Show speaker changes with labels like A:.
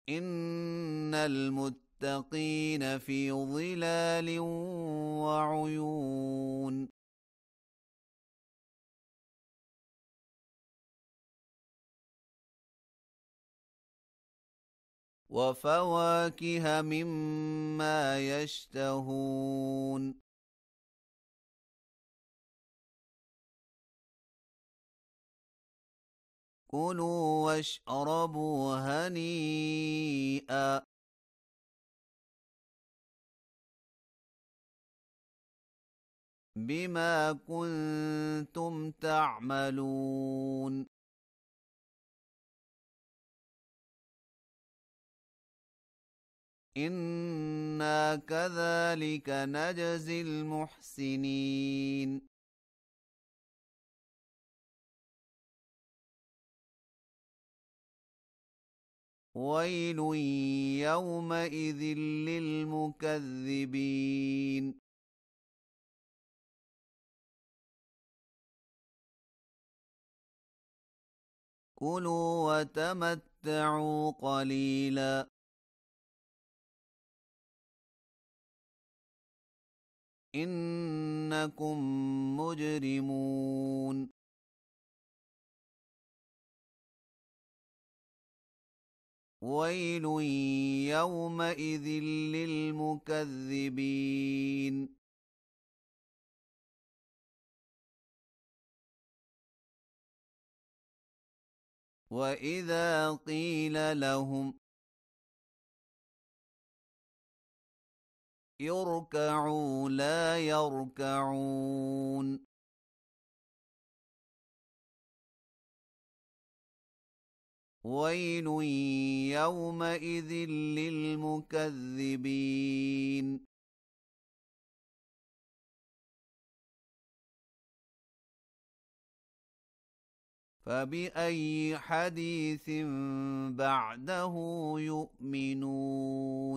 A: إن المتقين في ظلال وعيون وفواكه مما يشتهون كلوا واشربوا هنيئا بما كنتم تعملون إنا كذلك نجزي المحسنين ويل يومئذ للمكذبين كلوا وتمتعوا قليلا إنكم مجرمون ويل يومئذ للمكذبين وإذا قيل لهم يركعوا لا يركعون ويل يومئذ للمكذبين فبأي حديث بعده يؤمنون